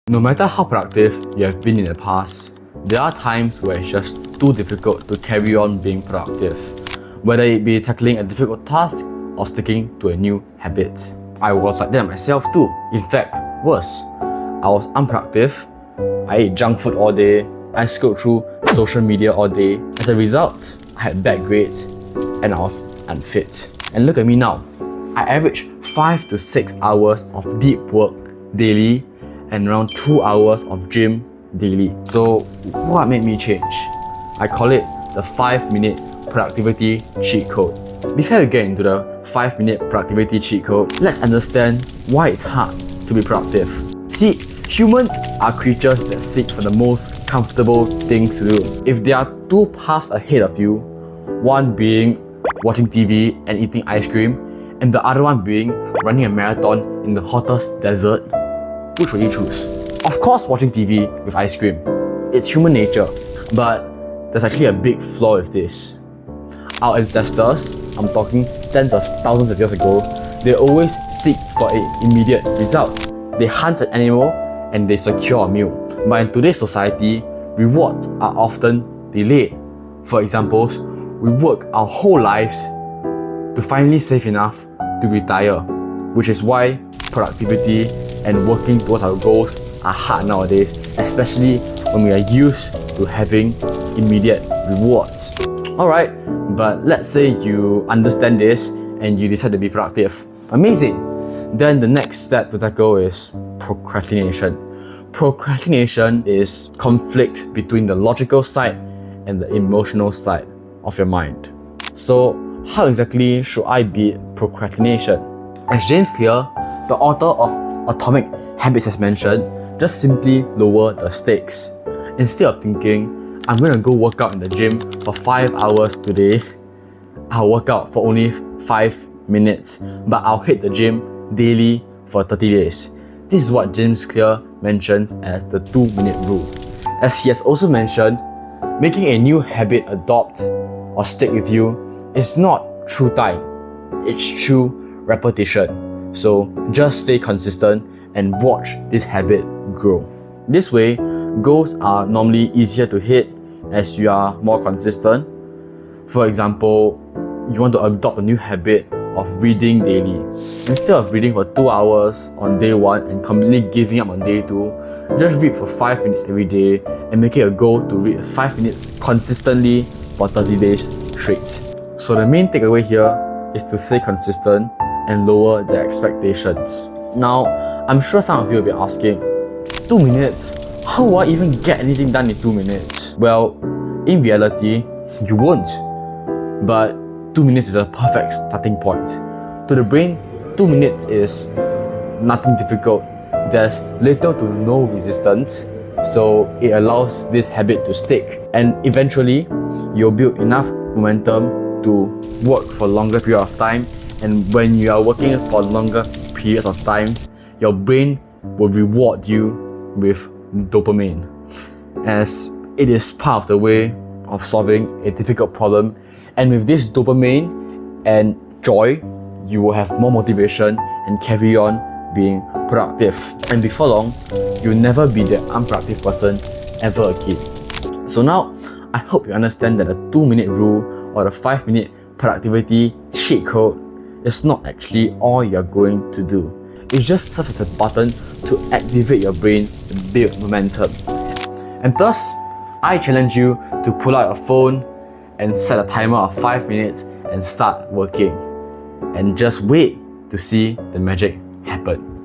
No matter how productive you have been in the past, there are times where it's just too difficult to carry on being productive. Whether it be tackling a difficult task or sticking to a new habit. I was like that myself too. In fact, worse, I was unproductive. I ate junk food all day. I scrolled through social media all day. As a result, I had bad grades and I was unfit. And look at me now. I average 5 to 6 hours of deep work daily and around 2 hours of gym daily. So what made me change? I call it the 5-minute productivity cheat code. Before we get into the 5-minute productivity cheat code, let's understand why it's hard to be productive. See, humans are creatures that seek for the most comfortable things to do. If there are two paths ahead of you, one being watching TV and eating ice cream, and the other one being running a marathon in the hottest desert, which will you choose? Of course, watching TV with ice cream. It's human nature, but there's actually a big flaw with this. Our ancestors, I'm talking tens of thousands of years ago, they always seek for an immediate result. They hunt an animal and they secure a meal. But in today's society, rewards are often delayed. For example, we work our whole lives to finally save enough to retire, which is why productivity and working towards our goals are hard nowadays, especially when we are used to having immediate rewards. Alright, but let's say you understand this and you decide to be productive. Amazing! Then the next step to tackle is procrastination. Procrastination is conflict between the logical side and the emotional side of your mind. So how exactly should I beat procrastination? As James Clear, the author of Atomic Habits has mentioned, just simply lower the stakes. Instead of thinking, I'm gonna go work out in the gym for 5 hours today, I'll work out for only 5 minutes, but I'll hit the gym daily for 30 days. This is what James Clear mentions as the 2-minute rule. As he has also mentioned, making a new habit adopt or stick with you is not through time, it's through repetition. So just stay consistent and watch this habit grow. This way, goals are normally easier to hit as you are more consistent. For example, you want to adopt a new habit of reading daily. Instead of reading for 2 hours on day 1 and completely giving up on day 2, just read for 5 minutes every day and make it a goal to read 5 minutes consistently for 30 days straight. So the main takeaway here is to stay consistent and lower the expectations. Now, I'm sure some of you will be asking, 2 minutes? How will I even get anything done in 2 minutes? Well, in reality, you won't. But 2 minutes is a perfect starting point. To the brain, 2 minutes is nothing difficult. There's little to no resistance, so it allows this habit to stick. And eventually, you'll build enough momentum to work for a longer period of time. And when you are working for longer periods of time, your brain will reward you with dopamine, as it is part of the way of solving a difficult problem. And with this dopamine and joy, you will have more motivation and carry on being productive. And before long, you'll never be the unproductive person ever again. So now, I hope you understand that the 2-minute rule or the 5-minute productivity cheat code is not actually all you're going to do. It just serves as a button to activate your brain and build momentum. And thus, I challenge you to pull out your phone and set a timer of 5 minutes and start working. And just wait to see the magic happen.